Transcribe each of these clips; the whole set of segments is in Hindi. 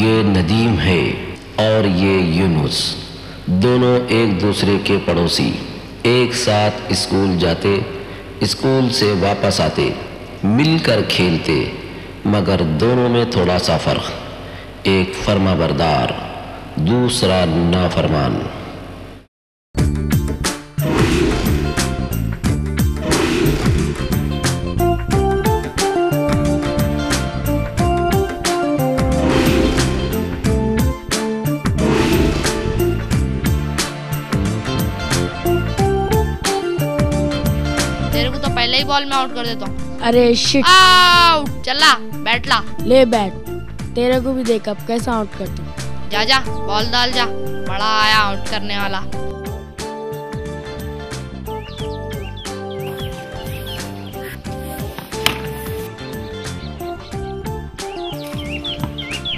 ये नदीम है और ये यूनुस, दोनों एक दूसरे के पड़ोसी। एक साथ स्कूल जाते, स्कूल से वापस आते, मिलकर खेलते, मगर दोनों में थोड़ा सा फर्क। एक फर्माबरदार, दूसरा नाफरमान। तेरे को तो पहले ही बॉल में आउट कर देता हूँ। अरे शिट, आउट। चला बैठ ला। ले बैट, तेरे को भी देख अब कैसा आउट करता हूँ। जा जा बॉल डाल जा, बड़ा आया आउट करने वाला।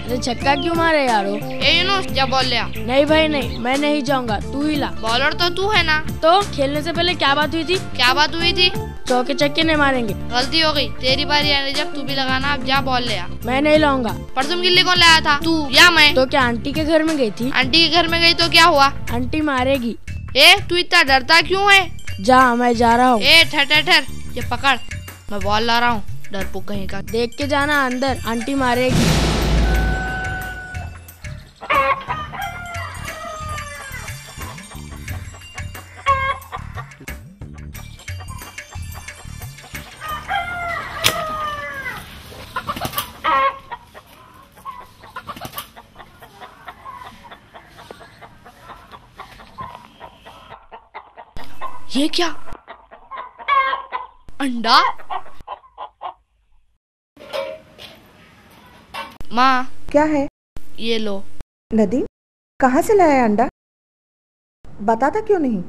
अरे छक्का क्यों मारे यारो? ए यूनुस, जा बॉल ले आ। नहीं भाई नहीं, मैं नहीं जाऊंगा, तू ही ला। बॉलर तो तू है ना। तो खेलने से पहले क्या बात हुई थी? क्या बात हुई थी? चौके छक्के नहीं मारेंगे। गलती हो गई, तेरी बारी है जब, तू भी लगाना। अब जा बॉल ले आ। मैं नहीं लाऊंगा। परसों गिल्ली कौन लाया था, तू या मैं? तो क्या आंटी के घर में गई थी? आंटी के घर में गई तो क्या हुआ? आंटी मारेगी। ए तू इतना डरता क्यों है? जा, मैं जा रहा हूँ। ए ठहर ठहर ठहर, ये पकड़, मैं बॉल ला रहा हूँ। डरपोक कहीं का। देख के जाना अंदर, आंटी मारेगी। ये क्या? अंडा? माँ, क्या है? ये लो। नदीम, कहाँ से लाया अंडा? बताता क्यों नहीं?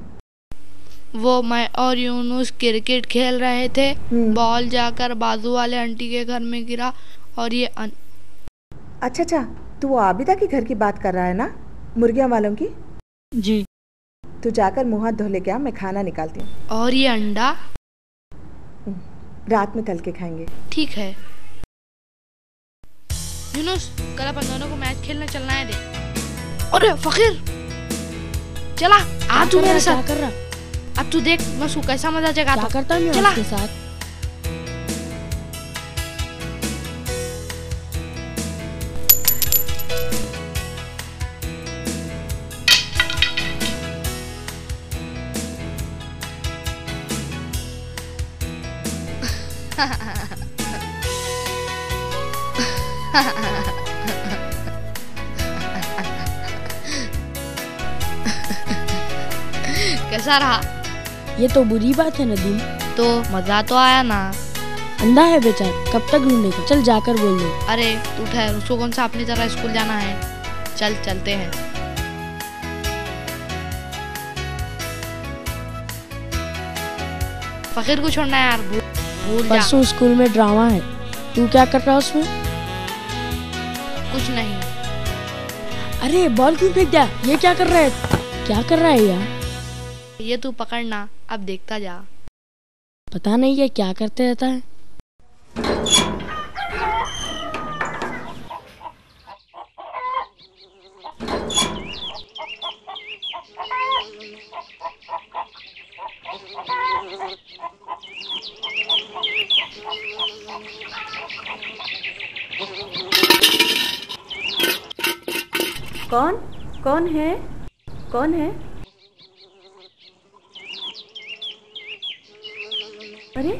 वो मैं और यूनुस क्रिकेट खेल रहे थे, बॉल जाकर बाजू वाले आंटी के घर में गिरा और ये अच्छा, तू वो आबिदा के घर की बात कर रहा है ना, मुर्गियाँ वालों की? जी। तू जाकर मुँह हाथ धो ले क्या, मैं खाना निकालती हूँ। और ये अंडा रात में तल के खाएंगे। ठीक है। यूनुस, कल अपन दोनों को मैच खेलने चलना है दे। अरे फकीर, चला आ तू मेरे साथ। क्या कर रहा? अब तू देख मैं उसको कैसा मजा जगाता हूं। क्या करता हूँ चला। उसके साथ? कैसा रहा? ये तो बुरी बात है नदीम। तो मजा तो आया ना। अंधा है बेचारा, कब तक ढूंढेगा? चल जाकर बोल दो। अरे तू ठहर, उसको कौन सा अपनी तरह स्कूल जाना है। चल चलते हैं। फकीर को छोड़ना है यार, भूल जा। परसों स्कूल में ड्रामा है, तू क्या कर रहा है उसमें? कुछ नहीं। अरे बॉल क्यों फेंक दिया? ये क्या कर रहा है? क्या कर रहा है यार? ये तू पकड़ना, अब देखता जा। पता नहीं ये क्या करते रहता है। कौन? कौन है? कौन है? अरे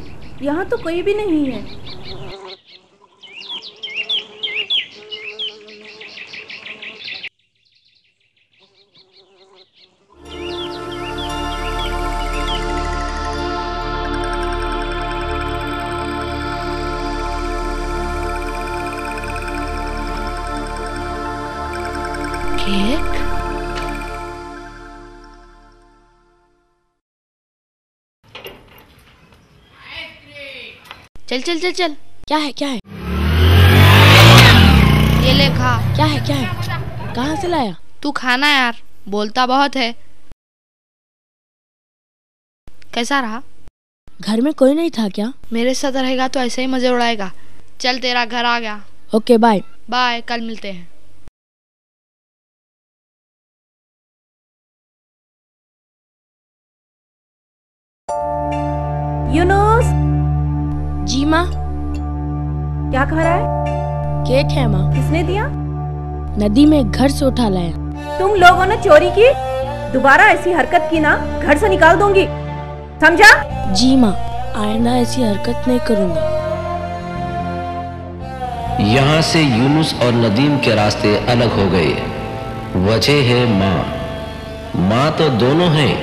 यहाँ तो कोई भी नहीं है। केक? चल चल चल चल। क्या है? क्या है? ये ले खा। क्या है? क्या है? कहाँ से लाया? तू खाना यार, बोलता बहुत है। कैसा रहा? घर में कोई नहीं था क्या? मेरे साथ रहेगा तो ऐसे ही मजे उड़ाएगा। चल तेरा घर आ गया। Okay bye. बाय, कल मिलते हैं। यूनुस, जी माँ। क्या खा रहा है? केक है माँ। किसने दिया? नदी में घर से उठा लाया। तुम लोगों ने चोरी की, दोबारा ऐसी हरकत की ना घर से निकाल दूंगी, समझा? जी माँ, आइंदा ऐसी हरकत नहीं करूँगा। यहाँ से यूनुस और नदीम के रास्ते अलग हो गए। वजह है माँ तो दोनों हैं।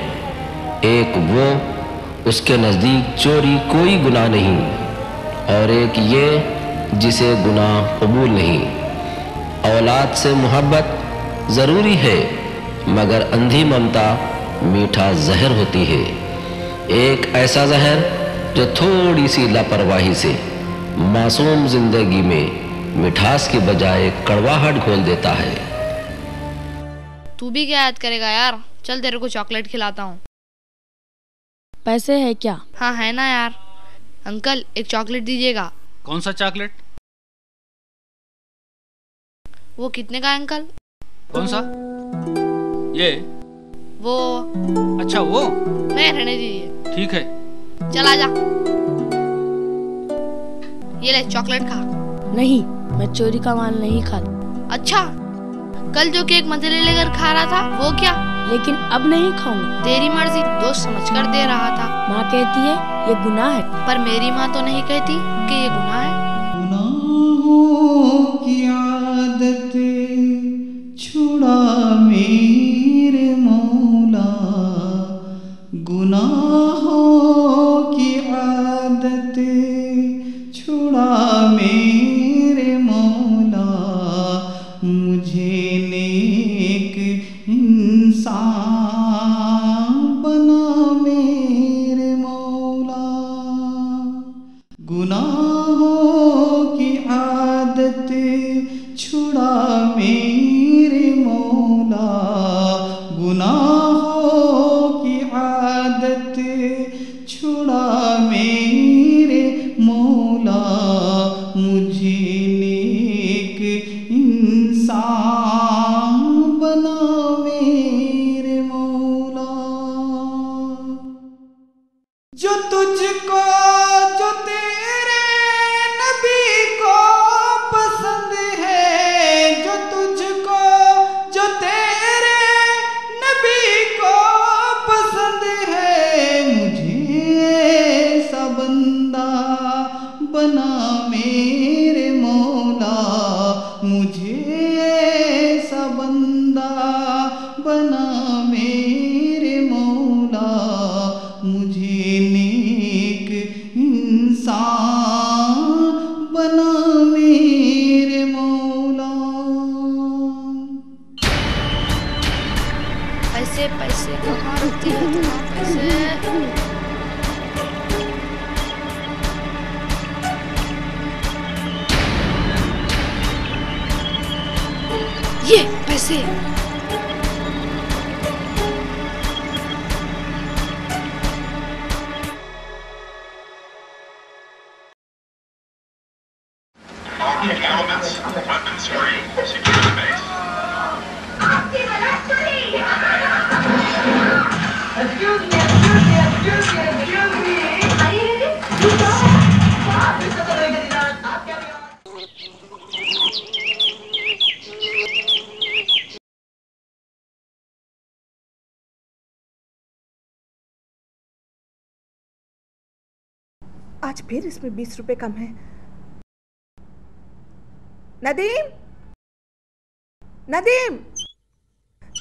एक वो, उसके नज़दीक चोरी कोई गुनाह नहीं, और एक ये जिसे गुनाह कबूल नहीं। औलाद से मोहब्बत ज़रूरी है, मगर अंधी ममता मीठा जहर होती है। एक ऐसा जहर जो थोड़ी सी लापरवाही से मासूम जिंदगी में मिठास की बजाय कड़वाहट घोल देता है। तू भी क्या याद करेगा यार, चल तेरे को चॉकलेट खिलाता हूँ। पैसे है क्या? हाँ है ना यार। अंकल एक चॉकलेट दीजिएगा। कौन सा चॉकलेट? वो कितने का है अंकल? कौन सा? ये वो। अच्छा वो? नहीं रहने दीजिए। ठीक है। चल आजा, ये ले चॉकलेट खा। नहीं, मैं चोरी का माल नहीं खाता। अच्छा, कल जो केक मजे लेकर खा रहा था वो क्या? लेकिन अब नहीं खाऊंगा। तेरी मर्जी, दोस्त समझकर दे रहा था। माँ कहती है ये गुनाह है। पर मेरी माँ तो नहीं कहती कि ये गुनाह है। गुनाहों की आदत छुड़ा मेरे मौला, गुनाहों की आदत छुड़ा मेरे मौला, मुझे नेक इंसान बना मेरे मौला। गुनाहों की आदत छुड़ा मेरे मौला, गुनाहों की आदत छुड़ा मेरे मौला, मुझे नेक इंसान बना मेरे मौला। जो तुझको, जो तेरे नबी को पसंद है, जो तुझको, जो तेरे नबी को पसंद है, मुझे ऐसा बंदा बना मेरे मौला, मुझे ऐसा बंदा बना मेरे मौला, मुझे नेक इंसान बना मेरे मौला। पैसे पैसे कहाँ रखती है इतना पैसे? ये पैसे। Elements, weapons free, secure the base. आज फिर इसमें 20 रुपए कम है। नदीम, नदीम,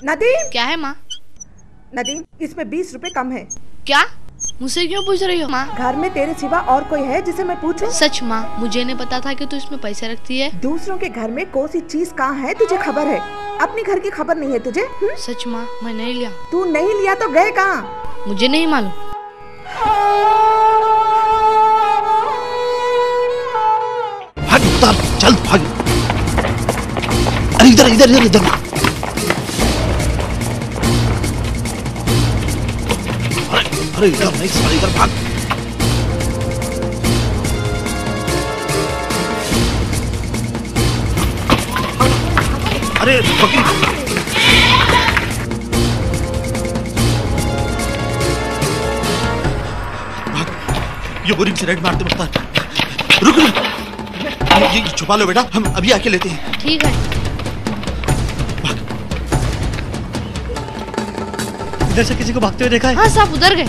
नदीम। क्या है माँ? नदीम, इसमें 20 रुपए कम है। क्या? मुझसे क्यों पूछ रही हो माँ? घर में तेरे सिवा और कोई है जिसे मैं पूछूं? सच माँ, मुझे नहीं पता था कि तू इसमें पैसे रखती है। दूसरों के घर में कौन सी चीज कहाँ है तुझे खबर है, अपने घर की खबर नहीं है तुझे? सच माँ, मैं नहीं लिया। तू नहीं लिया तो गए कहाँ? मुझे नहीं मालूम। भाग मुख्तार, चल भाग। अरे इधर इधर इधर इधर। अरे इधर नहीं, सारे इधर भाग। अरे पकड़। ये बोरिंग से रेड मारते मुख्तार। रुक रुक, ये छुपा लो बेटा, हम अभी आके लेते हैं। ठीक है। इधर से किसी को भागते हुए देखा है? हाँ साहब उधर गए।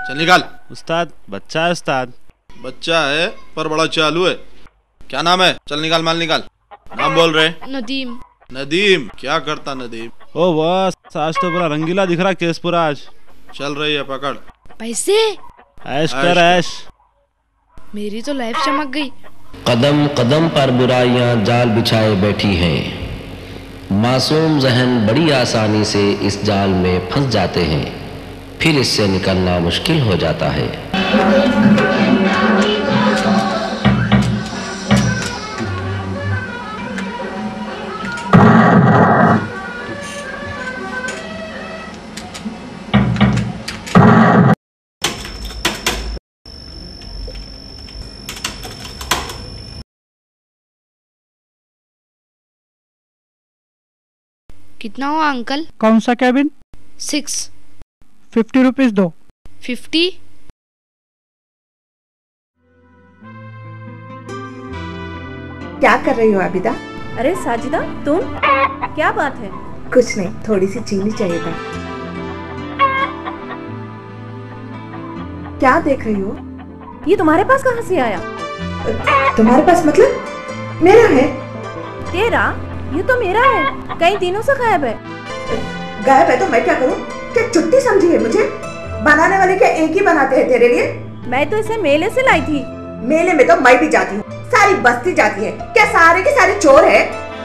चल निकाल। उस्ताद बच्चा है उस्ताद। बच्चा है पर बड़ा चालू है। क्या नाम है? चल निकाल, माल निकाल। नाम बोल रहे? नदीम। नदीम? क्या करता नदीम? ओ बस आज तो पूरा रंगीला दिख रहा केस पूरा आज। चल रही है, पकड़। पैसे? ऐश कर ऐश। मेरी तो लाइफ चमक गई। कदम कदम पर बुराइयां जाल बिछाए बैठी हैं। मासूम जहन बड़ी आसानी से इस जाल में फंस जाते हैं, फिर इससे निकलना मुश्किल हो जाता है। कितना हुआ अंकल? कौन सा कैबिन? 6। 50 रुपीज दो। 50? क्या कर रही हो आबिदा? अरे साजिदा तुम, क्या बात है? कुछ नहीं, थोड़ी सी चीनी चाहिए था। क्या देख रही हो? ये तुम्हारे पास कहाँ से आया? तुम्हारे पास मतलब? मेरा है। तेरा? ये तो मेरा है, कई दिनों से गायब है। गायब है तो मैं क्या करूं? क्या छुट्टी समझी है मुझे? बनाने वाले क्या एक ही बनाते हैं तेरे लिए? मैं तो इसे मेले से लाई थी। मेले में तो मैं भी जाती हूँ, सारी बस्ती जाती है। क्या सारे के सारे चोर है?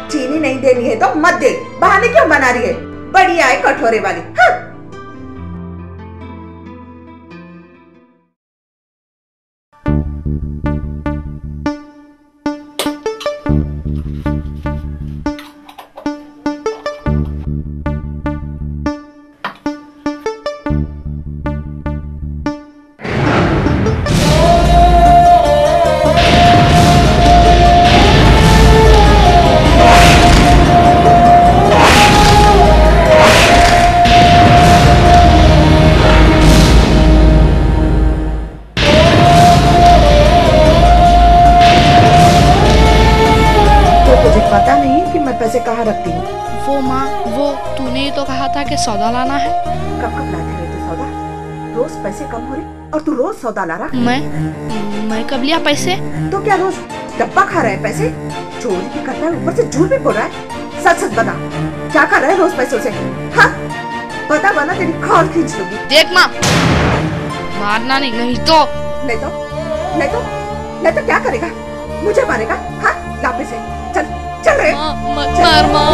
चीनी नहीं देनी है तो मत दे, बहाने क्यों बना रही है? बढ़िया है कठोरे वाली। हाँ। पता नहीं कि मैं पैसे कहाँ रखती हूँ। वो माँ, वो तूने ही तो कहा था कि सौदा लाना है। कब कब लाती रहे तू सौदा? रोज पैसे कम हो रहे और तू रोज सौदा ला रहा। मैं कब लिया पैसे? तो क्या रोज डब्बा खा रहा है पैसे? चोरी भी करता है, ऊपर से झूठ भी बोल रहा है। सच सच बता, क्या कर रहा है रोज पैसों से? हाँ बता बना, तेरी खाल खींच लूंगी। देख माँ, मारना नहीं, नहीं तो क्या करेगा? मुझे मारेगा? हाँ ला पैसे, चल चल रहे। मत मार माँ,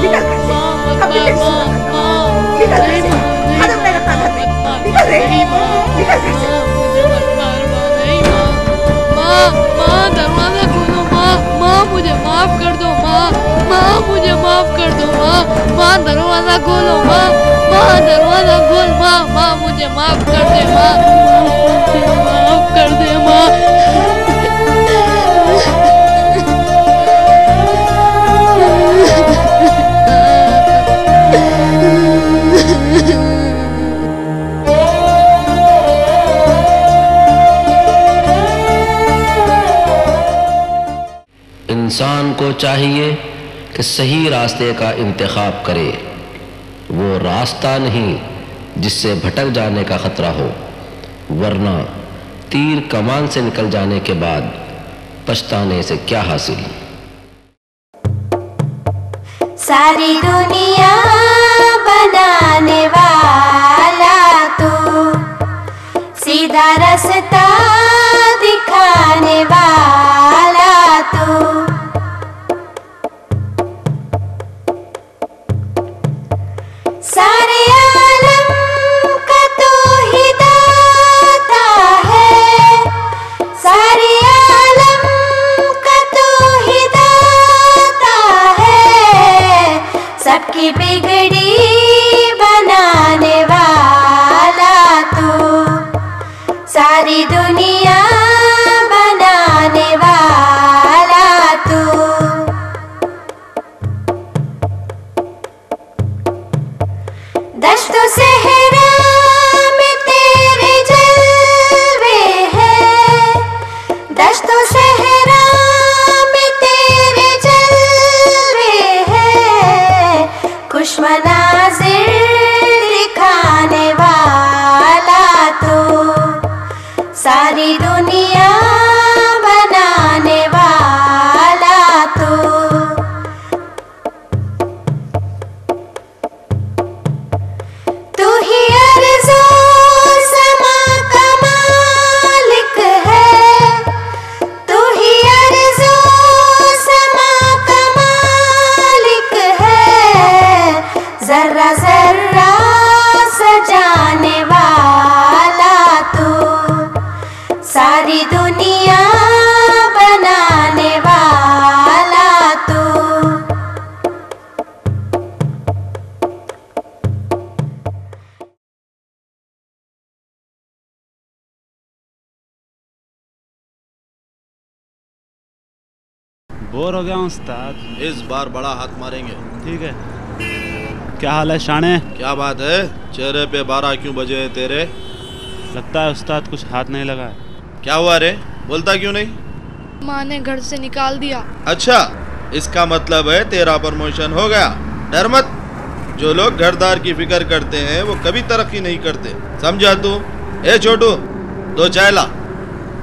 निकल घर से, अपनी तेरी सुना करता हूँ। निकल घर से, कदम नहीं रखना घर में। निकल रहे, निकल घर से। माँ दरवाजा खोलो माँ, मुझे माफ कर दो माँ, मुझे माफ कर दो माँ, दरवाजा खोलो माँ, दरवाजा खोल माँ, मुझे माफ कर दे माँ, मुझे माफ कर दे माँ। इंसान को चाहिए कि सही रास्ते का इंतखाब करे, वो रास्ता नहीं जिससे भटक जाने का खतरा हो, वरना तीर कमान से निकल जाने के बाद पछताने से क्या हासिल। सारी दुनिया बनाने वाला तू, सीधा रास्ता दिखाने वाला तू, सारे आलम का तू ही दाता है, सारे आलम का तू ही दाता है, सबकी बिगड़ी बनाने वाला तू, सारी दुनिया बनाने वाला तू। सारी दुनिया बनाने वाला तू। तू ही अर्ज़ो समा का मालिक है, तू ही अर्ज़ो समा का मालिक है, जर्रा जर्रा सजाने वाला तू, सारी दुनिया बनाने वाला तू। बोर हो गया हूँ उस्ताद। इस बार बड़ा हाथ मारेंगे। ठीक है। क्या हाल है शाने? क्या बात है, चेहरे पे 12 क्यों बजे हैं तेरे? लगता है उस्ताद कुछ हाथ नहीं लगा है। क्या हुआ रे, बोलता क्यों नहीं? माँ ने घर से निकाल दिया। अच्छा, इसका मतलब है तेरा प्रमोशन हो गया। डर मत, जो लोग घरदार की फिक्र करते हैं वो कभी तरक्की नहीं करते, समझा तू? ए छोटू, 2 चाय ला।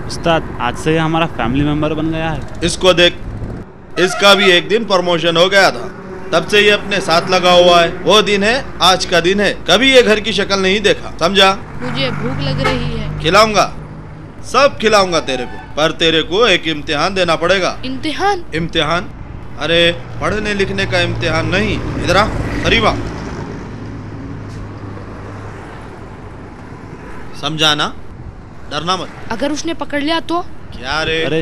उस्ताद आज से ये हमारा फैमिली मेंबर बन गया है। इसको देख, इसका भी एक दिन प्रमोशन हो गया था, तब से ये अपने साथ लगा हुआ है। वो दिन है आज का दिन है, कभी ये घर की शक्ल नहीं देखा, समझा? मुझे भूख लग रही है। खिलाऊंगा, सब खिलाऊंगा तेरे को, पर तेरे को एक इम्तिहान देना पड़ेगा। इम्तिहान? इम्तिहान? अरे पढ़ने लिखने का इम्तिहान नहीं, इधर आ, करीब आ। समझा ना, डरना मत। अगर उसने पकड़ लिया तो? क्या रे? अरे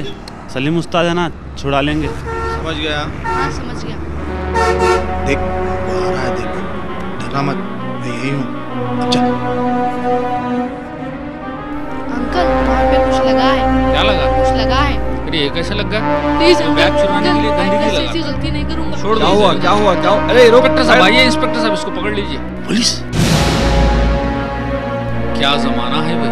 सलीम उस्ताद है ना, छुड़ा लेंगे। समझ गया? हाँ समझ गया। देख वो आ रहा है, देख, डरना मत, मैं यही हूँ। अब चल। अंकल वहाँ पे कुछ लगा है। क्या लगा? कुछ लगा है। अरे ये कैसे लग गया? प्लीज अंकल, बैग चुराने के लिए गंदगी लगा। ऐसी गलती नहीं करूँगा। छोड़ क्या दो हुआ इसे। क्या हुआ क्या हुआ? अरे रोक, इंस्पेक्टर साहब आइए, इंस्पेक्टर साहब इसको पकड़ लीजिए। पुलिस? क्या जमाना है भाई।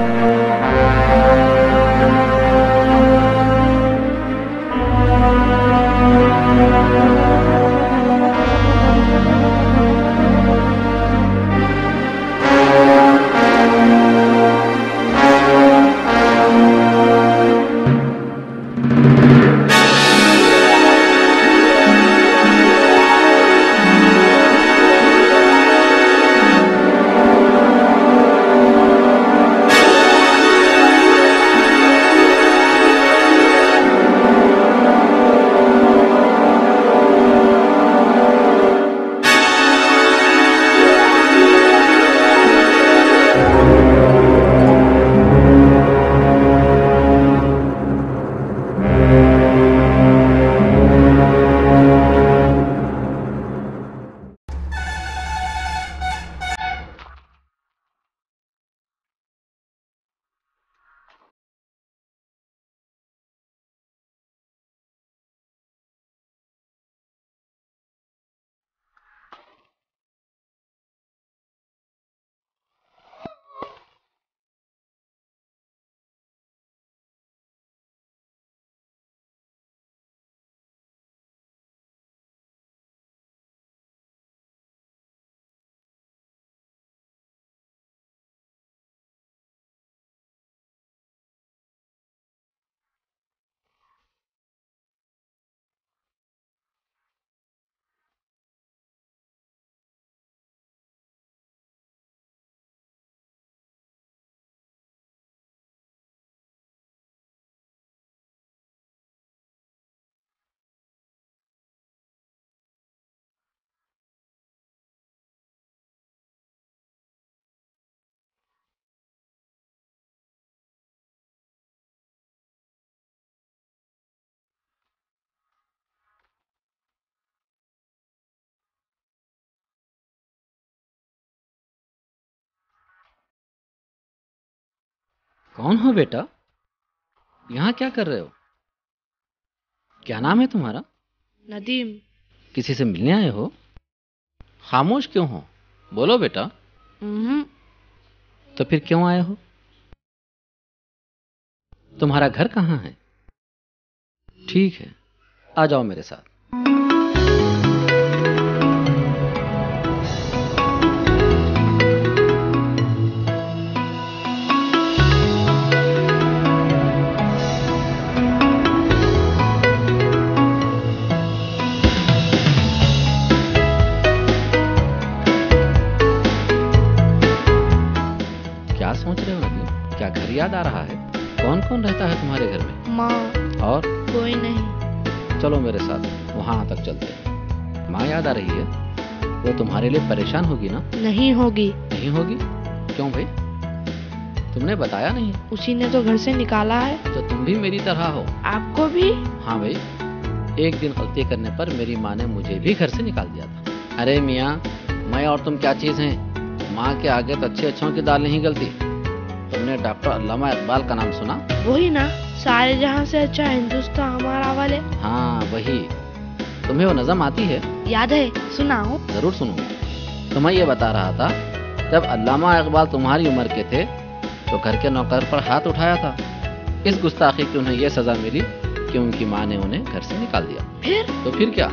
कौन हो बेटा? यहाँ क्या कर रहे हो? क्या नाम है तुम्हारा? नदीम। किसी से मिलने आए हो? खामोश क्यों हो? बोलो बेटा। तो फिर क्यों आए हो? तुम्हारा घर कहाँ है? ठीक है, आ जाओ मेरे साथ। कौन कौन रहता है तुम्हारे घर में? माँ। और? कोई नहीं। चलो मेरे साथ, वहाँ तक चलते हैं। माँ याद आ रही है? वो तुम्हारे लिए परेशान होगी ना? नहीं होगी। नहीं होगी? क्यों भाई? तुमने बताया नहीं। उसी ने तो घर से निकाला है। तो तुम भी मेरी तरह हो। आपको भी? हाँ भाई, एक दिन गलती करने पर मेरी माँ ने मुझे भी घर से निकाल दिया था। अरे मियाँ, मैं और तुम क्या चीज़ हैं? माँ के आगे तो अच्छे अच्छों की दाल नहीं गलती। तुमने डॉक्टर अल्लामा इकबाल का नाम सुना? वही ना, सारे जहां से अच्छा हिंदुस्तान हमारा वाले। हाँ वही। तुम्हें वो नज़म आती है? याद है, सुनाओ। जरूर सुनूंगा। तो मैं ये बता रहा था, जब अल्लामा इकबाल तुम्हारी उम्र के थे तो घर के नौकर पर हाथ उठाया था। इस गुस्ताखी की उन्हें यह सजा मिली कि उनकी माँ ने उन्हें घर से निकाल दिया। फिर क्या?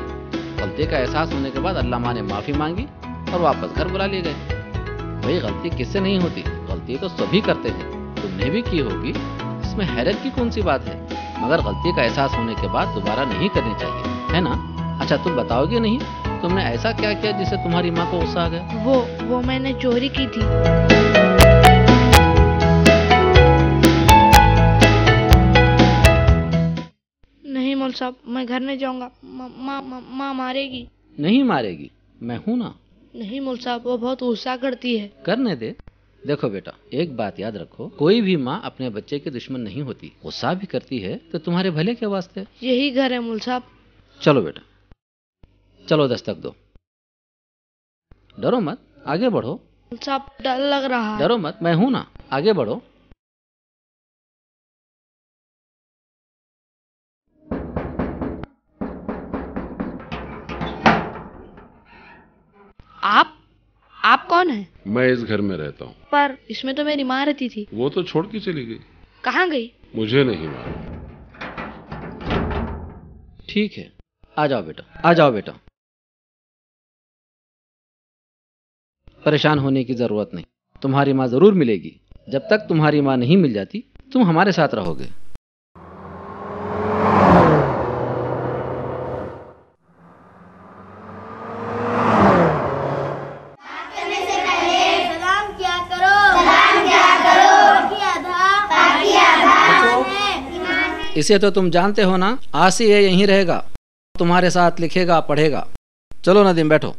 गलती का एहसास होने के बाद अल्लामा ने माफी मांगी और वापस घर बुला लिए गए। भाई गलती किससे नहीं होती, गलती तो सभी करते हैं। तुमने भी की होगी, इसमें हैरत की कौन सी बात है? मगर गलती का एहसास होने के बाद दोबारा नहीं करनी चाहिए, है ना? अच्छा तुम बताओगे नहीं, तुमने ऐसा क्या किया जिससे तुम्हारी माँ को गुस्सा आ गया? वो मैंने चोरी की थी। नहीं मौलवी साहब, मैं घर नहीं जाऊंगा। माँ मारेगी। नहीं मारेगी, मैं हूं ना। नहीं मौलवी साहब, वो बहुत गुस्सा करती है। करने दे। देखो बेटा, एक बात याद रखो, कोई भी माँ अपने बच्चे की दुश्मन नहीं होती। गुस्सा भी करती है तो तुम्हारे भले के वास्ते। यही घर है मौलवी साहब। चलो बेटा, चलो दस्तक दो। डरो मत, आगे बढ़ो। मौलवी साहब डर लग रहा है। डरो मत, मैं हूं ना, आगे बढ़ो। आप कौन है? मैं इस घर में रहता हूँ। पर इसमें तो मेरी माँ रहती थी। वो तो छोड़ के चली गई। कहाँ गई? मुझे नहीं मालूम। ठीक है, आ जाओ बेटा, आ जाओ बेटा। परेशान होने की जरूरत नहीं, तुम्हारी माँ जरूर मिलेगी। जब तक तुम्हारी माँ नहीं मिल जाती, तुम हमारे साथ रहोगे। इसे तो तुम जानते हो ना, आज से ये यहीं रहेगा, तुम्हारे साथ लिखेगा, पढ़ेगा। चलो नदीम बैठो,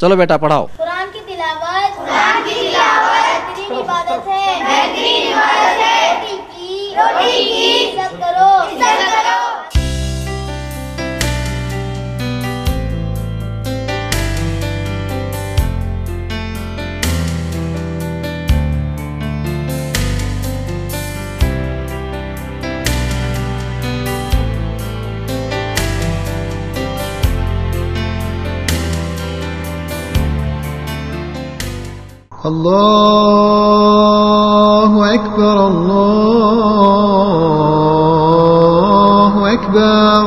चलो बेटा पढ़ाओ। कुरान की तिलावत बेहतरीन इबादत है, रोटी की इज्जत करो। अल्लाहु अकबर, अल्लाहु अकबर।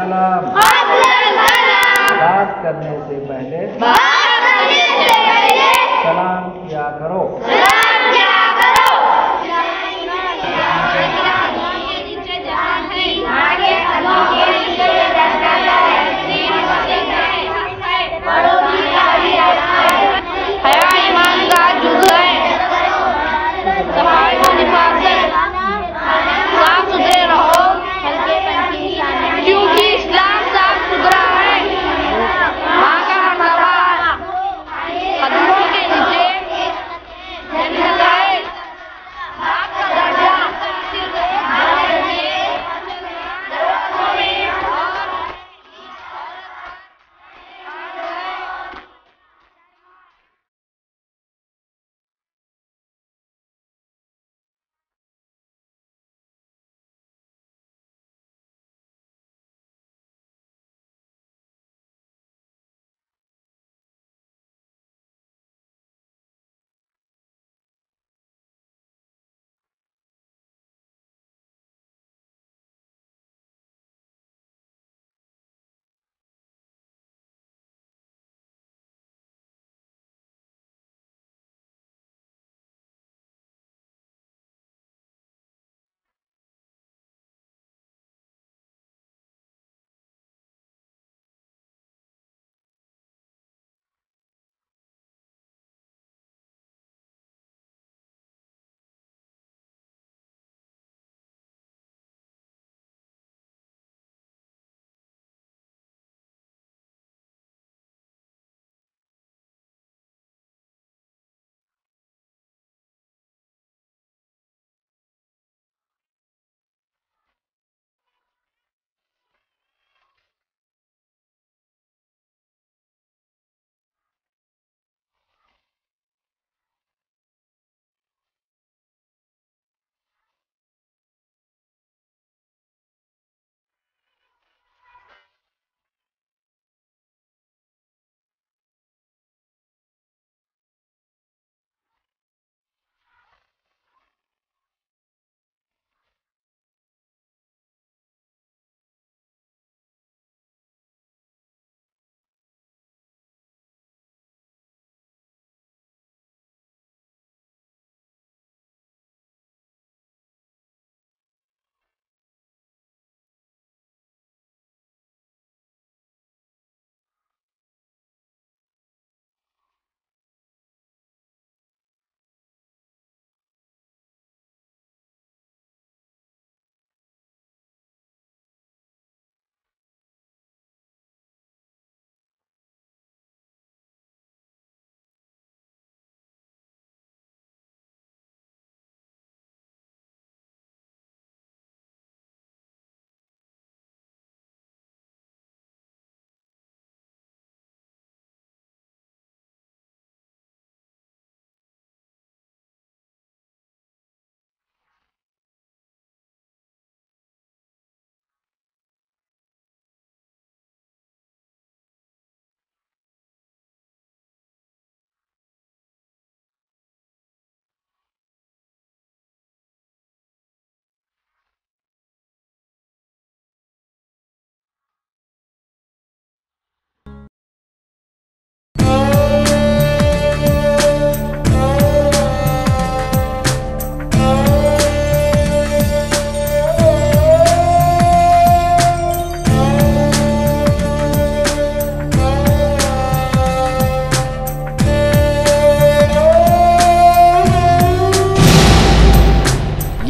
कलाम बात करने से पहले सलाम किया करो।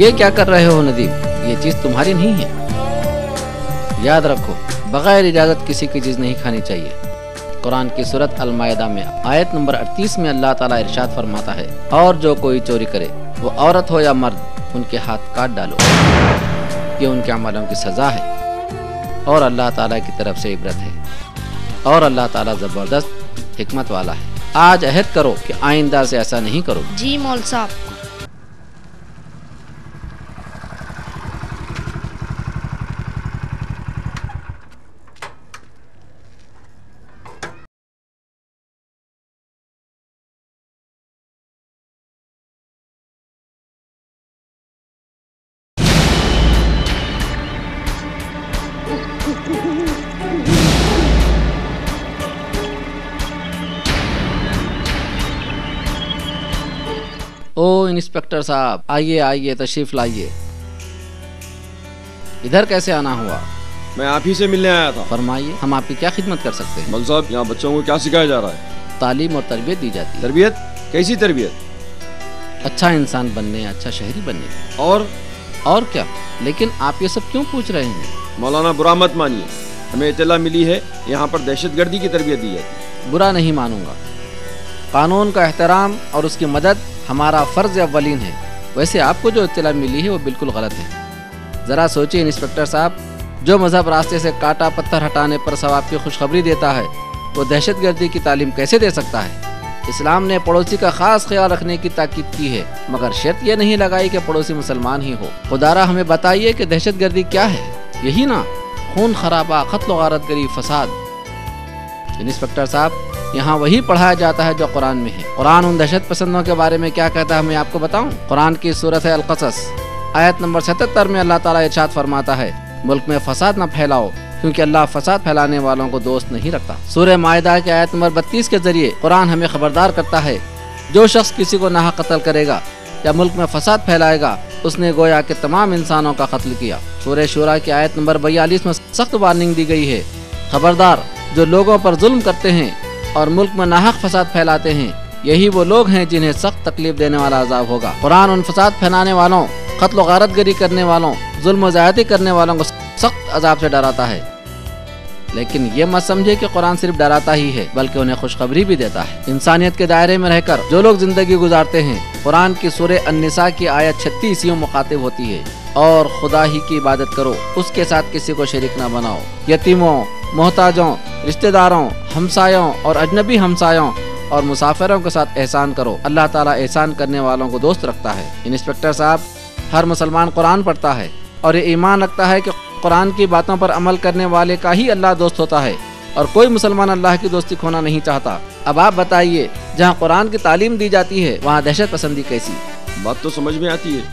ये क्या कर रहे हो नदीम, ये चीज तुम्हारी नहीं है। याद रखो, बगैर इजाजत किसी की चीज नहीं खानी चाहिए। कुरान की सूरत अल-माइदा में आयत नंबर 38 में अल्लाह ताला इरशाद फरमाता है, और जो कोई चोरी करे वो औरत हो या मर्द, उनके हाथ काट डालो। ये उनके अमलों की सजा है और अल्लाह ताला की तरफ से इबरत है। और अल्लाह ताला जबरदस्त हिकमत वाला है। आज अहद करो कि आइंदा से ऐसा नहीं करो। जी मौल साहब। इंस्पेक्टर साहब, आइए आइए, तशरीफ लाइए। इधर कैसे आना हुआ? मैं आप ही से मिलने आया था। फरमाइए, हम आपकी क्या खिदमत कर सकते हैं? मौलवी साहब, यहाँ बच्चों को क्या सिखाया जा रहा है? तालीम और तरबियत दी जाती है। तरबियत? कैसी तरबियत? अच्छा इंसान बनने, अच्छा शहरी बनने। और क्या? लेकिन आप ये सब क्यों पूछ रहे हैं? मौलाना, बुरा मत मानिए, हमें इत्तला मिली है यहाँ पर दहशतगर्दी की तरबियत दी जाती है। बुरा नहीं मानूंगा। कानून का एहतराम और उसकी मदद हमारा फर्ज अव्वलीन है। वैसे आपको जो इत्तला मिली है वो बिल्कुल गलत है। ज़रा सोचिए इंस्पेक्टर साहब, जो मजहब रास्ते से कांटा पत्थर हटाने पर सवाब की खुशखबरी देता है, वो दहशतगर्दी की तालीम कैसे दे सकता है? इस्लाम ने पड़ोसी का खास ख्याल रखने की ताकीद की है, मगर शर्त यह नहीं लगाई कि पड़ोसी मुसलमान ही हो। खुदारा हमें बताइए कि दहशतगर्दी क्या है? यही ना, खून खराबा, कत्ल गारत गरी, फसाद। इंस्पेक्टर साहब, यहाँ वही पढ़ाया जाता है जो कुरान में है। कुरान उन दहशत पसंदों के बारे में क्या कहता है, मैं आपको बताऊं? कुरान की सूरत है अल-क़सस, आयत नंबर 77 में अल्लाह ताला इरशाद फरमाता है, मुल्क में फसाद न फैलाओ, क्योंकि अल्लाह फसाद फैलाने वालों को दोस्त नहीं रखता। सूरह माइदा की आयत नंबर 32 के जरिए कुरान हमें खबरदार करता है, जो शख्स किसी को नाहक कत्ल करेगा या मुल्क में फसाद फैलाएगा, उसने गोया के तमाम इंसानों का कत्ल किया। सूरह शूरा की आयत नंबर 42 में सख्त वार्निंग दी गई है, खबरदार, जो लोगों पर जुल्म करते हैं और मुल्क में नाहक फसाद फैलाते हैं, यही वो लोग हैं जिन्हें सख्त तकलीफ देने वाला अजाब होगा। कुरान उन फसाद फैलाने वालों, कत्ल गारत गरी करने वालों, जुल्म ज़्यादती करने वालों को सख्त अजाब से डराता है। लेकिन ये मत समझे कि कुरान सिर्फ डराता ही है, बल्कि उन्हें खुशखबरी भी देता है। इंसानियत के दायरे में रहकर जो लोग जिंदगी गुजारते हैं, कुरान की सूरह अन-निसा की आयत 36 यूं मुखातिब होती है, और खुदा ही की इबादत करो, उसके साथ किसी को शरीक न बनाओ। यतीमों, मोहताजों, रिश्तेदारों, हमसायों और अजनबी हमसायों और मुसाफिरों के साथ एहसान करो। अल्लाह ताला एहसान करने वालों को दोस्त रखता है। इंस्पेक्टर साहब, हर मुसलमान कुरान पढ़ता है और ये ईमान रखता है कि कुरान की बातों पर अमल करने वाले का ही अल्लाह दोस्त होता है, और कोई मुसलमान अल्लाह की दोस्ती खोना नहीं चाहता। अब आप बताइए, जहाँ कुरान की तालीम दी जाती है, वहाँ दहशत पसंदी कैसी? बात तो समझ में आती है,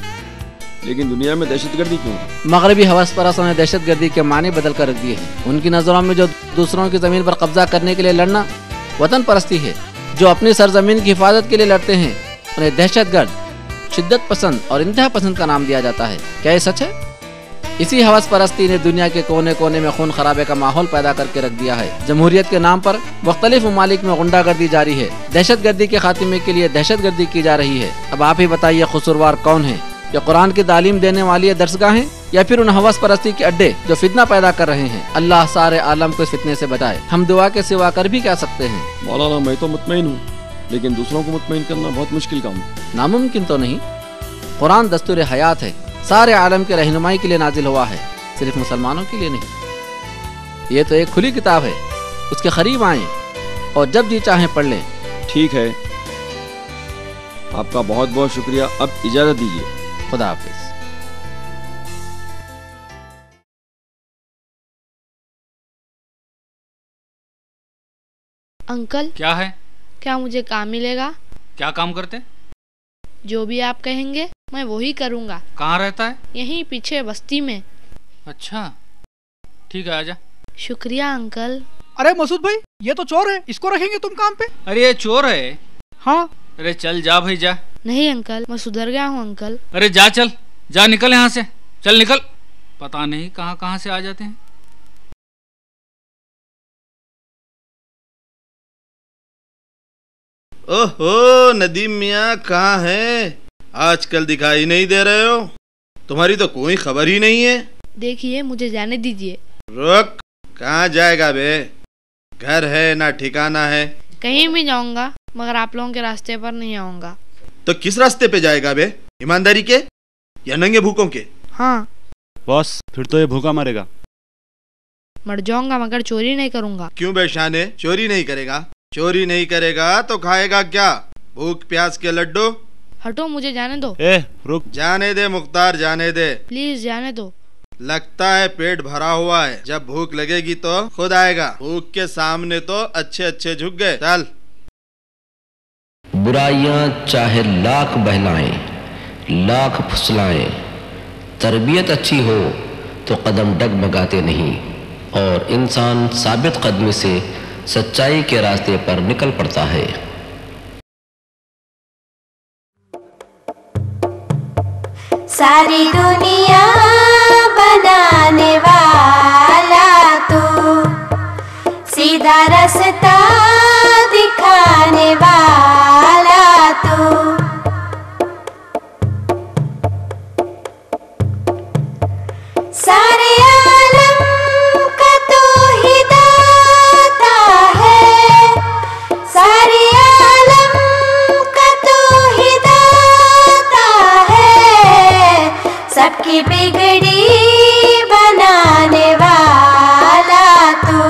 लेकिन दुनिया में दहशतगर्दी क्यों? मगरबी हवस परस्तों ने दहशतगर्दी के माने बदल कर रख दिए हैं। उनकी नजरों में जो दूसरों की जमीन पर कब्जा करने के लिए लड़ना वतन परस्ती है। जो अपनी सरजमीन की हिफाजत के लिए लड़ते हैं, उन्हें दहशतगर्द, शिद्दत पसंद और इंतहा पसंद का नाम दिया जाता है। क्या ये सच है? इसी हवस परस्ती ने दुनिया के कोने कोने में खून खराबे का माहौल पैदा करके रख दिया है। जमहूरियत के नाम पर मुख्तलिफ ममालिक में गुंडागर्दी जारी है। दहशतगर्दी के खात्मे के लिए दहशतगर्दी की जा रही है। अब आप ही बताइए, कसूरवार कौन है? या कुरान की तालीम देने वाली दरसगाहें, या फिर उन हवस परस्ती के अड्डे जो फितना पैदा कर रहे हैं? अल्लाह सारे आलम को इस फितने से बचाए। हम दुआ के सिवा कर भी क्या सकते हैं? मौलाना, मैं तो मुतमईन हूँ, लेकिन दूसरों को मुतमईन करना बहुत मुश्किल काम है। नामुमकिन तो नहीं। कुरान दस्तूर हयात है, सारे आलम के रहनुमाई के लिए नाजिल हुआ है, सिर्फ मुसलमानों के लिए नहीं। ये तो एक खुली किताब है, उसके करीब आएं और जब जी चाहें पढ़ लें। ठीक है, आपका बहुत बहुत शुक्रिया। अब इजाजत दीजिए। खुदा हाफिज। अंकल, क्या है? क्या मुझे काम मिलेगा? क्या काम करते? जो भी आप कहेंगे मैं वही करूँगा। कहाँ रहता है? यहीं पीछे बस्ती में। अच्छा, ठीक है, आजा। शुक्रिया अंकल। अरे मसूद भाई, ये तो चोर है, इसको रखेंगे तुम काम पे? अरे ये चोर है? हाँ। अरे चल जा भाई, जा। नहीं अंकल, मैं सुधर गया हूँ अंकल। अरे जा, चल जा, निकल यहाँ से, चल निकल। पता नहीं कहाँ कहाँ से आ जाते हैं। ओहो नदीम मियाँ, कहाँ हैं? आजकल दिखाई नहीं दे रहे हो, तुम्हारी तो कोई खबर ही नहीं है। देखिए, मुझे जाने दीजिए। रुक, कहाँ जाएगा बे? घर है ना ठिकाना है? कहीं भी जाऊंगा, मगर आप लोगों के रास्ते पर नहीं आऊंगा। तो किस रास्ते पे जाएगा बे? ईमानदारी के या नंगे भूखों के? हाँ बॉस, फिर तो ये भूखा मरेगा। मर जाऊंगा, मगर चोरी नहीं करूंगा। क्यों बे शाने, चोरी नहीं करेगा? चोरी नहीं करेगा तो खाएगा क्या? भूख प्यास के लड्डू? हटो, मुझे जाने दो। रुक। जाने दे मुख्तार, जाने दे, प्लीज जाने दो। लगता है पेट भरा हुआ है, जब भूख लगेगी तो खुद आएगा। भूख के सामने तो अच्छे अच्छे झुक गए। चल। बुराइयां चाहे लाख बहलाएं, लाख फुसलाएं, तरबियत अच्छी हो तो कदम डगमगाते नहीं, और इंसान साबित कदमी से सच्चाई के रास्ते पर निकल पड़ता है। सारी दुनिया बनाने वाला तू, सीधा रास्ता दिखाने वाला तू, सारे आलम का तू ही दाता है, सारे आलम का तू ही दाता है, सबकी बिगड़ी बनाने वाला तू,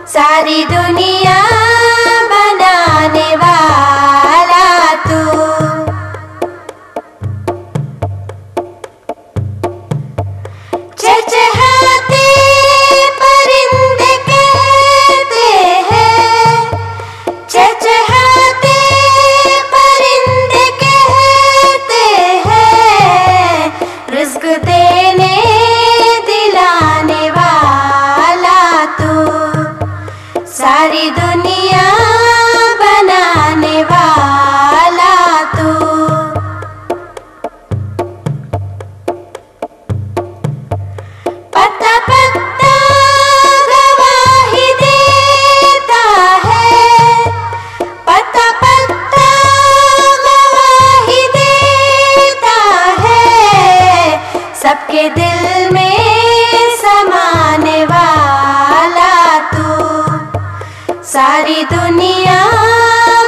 सारी दुनिया बनाने वाला तू। चहचहाते परिंदे कहते हैं, चहचहाते परिंदे कहते हैं, रिज़्क़ देने दिलाने वाला तू, सारी दुनिया बनाने वाला तू। पत्ता पत्ता गवाही देता है, पत्ता पत्ता गवाही देता है, सबके दिल में समाने वाला तू, सारी दुनिया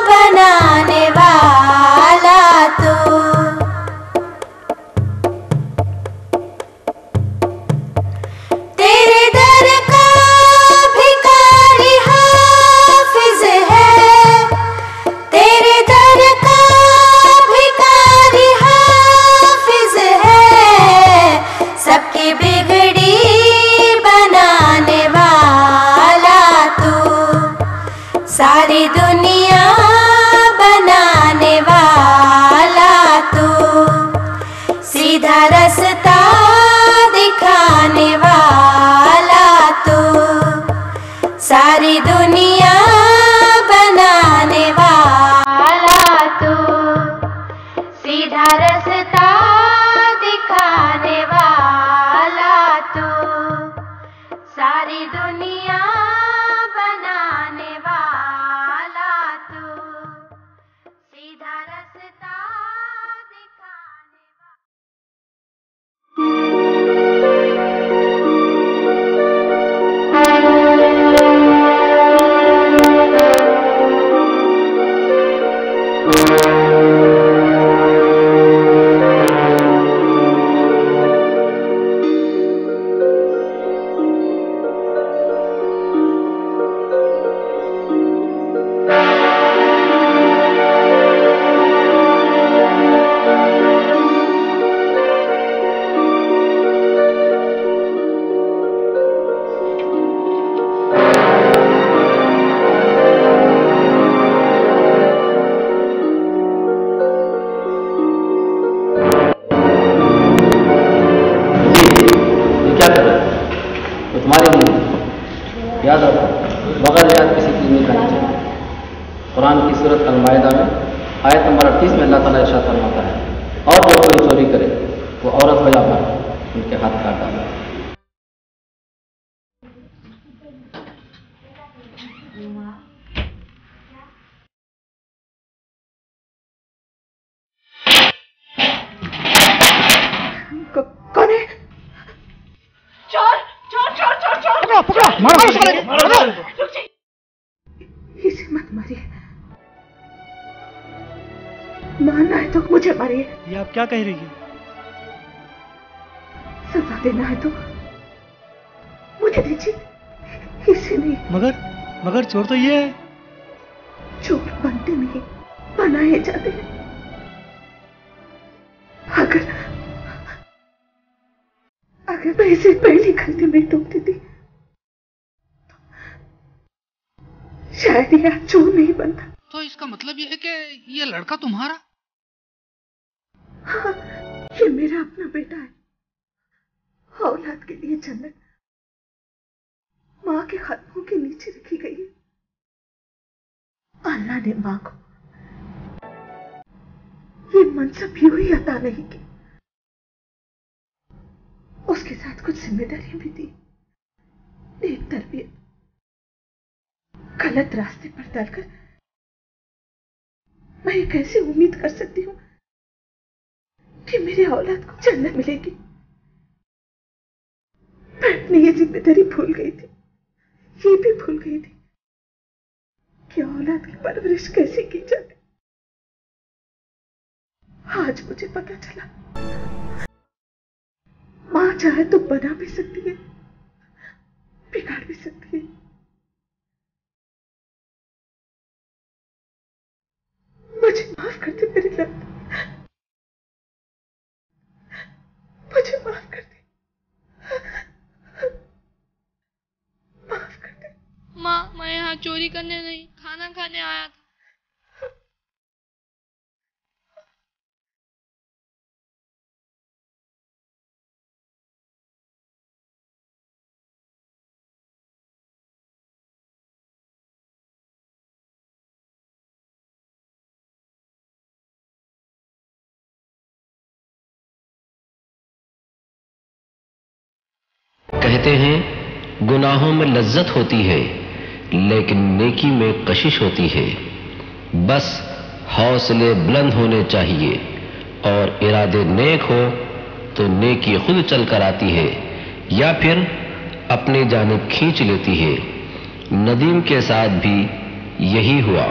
बनाने वाला तू। तेरे दर का भिखारी हाफिज है, तेरे दर का भिखारी हाफिज है, सबकी बिगड़ी बनाने वाला तू, सारी दुनिया बनाने वाला तू, सीधा रास्ता दिखाने वाला तू, सारी दुनिया बनाने वाला तू, सीधा रास्ता दिखाने वाला तू, सारी दुनिया बनाने वाला तू, सीधा रास्ता दिखाने याद रखो, बगैर याद किसी चीज़ नहीं करनी चाहिए। कुरान की सूरत अल-माइदा में आयत नंबर 38 में अल्लाह ताला इरशाद फरमाता है, और जो कोई चोरी करे वो औरत हो या मर्द, उनके हाथ काट डालो। कौन है? चोर चोर चोर चोर चोर, पकड़ो पकड़ो, मारो उसको, इसे मत मारिए, मारना है तो मुझे मारिए। ये आप क्या कह रही हैं? सजा देना है तो मुझे दीजिए, इसे नहीं। मगर चोर तो ये है। चोर बनते नहीं, बनाए जाते हैं। अगर मैं इसे पहली गलती में टोक देती तो शायद ये आज चोर नहीं बनता। तो इसका मतलब ये है कि ये लड़का तुम्हारा? हाँ, ये मेरा अपना बेटा है। औलाद के लिए जन्नत माँ के कदमों के नीचे रखी गई है। अल्लाह ने माँ को ये मनसब यूं ही अता नहीं की। उसके साथ कुछ जिम्मेदारियां भी थी, नेक तरबियत। गलत रास्ते पर डालकर मैं ये कैसे उम्मीद कर सकती हूँ कि मेरे औलाद को जन्नत मिलेगी। मैं अपनी ये जिम्मेदारी भूल गई थी, ये भी भूल गई थी कि औलाद की परवरिश कैसे की जाती। आज मुझे पता चला, मां चाहे तो बना भी सकती है, बिगाड़ भी सकती है। मुझे माफ कर दे मेरी लाल, मुझे माफ कर दे, माफ कर दे। माँ, मैं यहाँ चोरी करने नहीं, खाना खाने आया था। कहते हैं गुनाहों में लज्जत होती है, लेकिन नेकी में कशिश होती है। बस हौसले बुलंद होने चाहिए और इरादे नेक हो तो नेकी खुद चल कर आती है या फिर अपनी जानिब खींच लेती है। नदीम के साथ भी यही हुआ।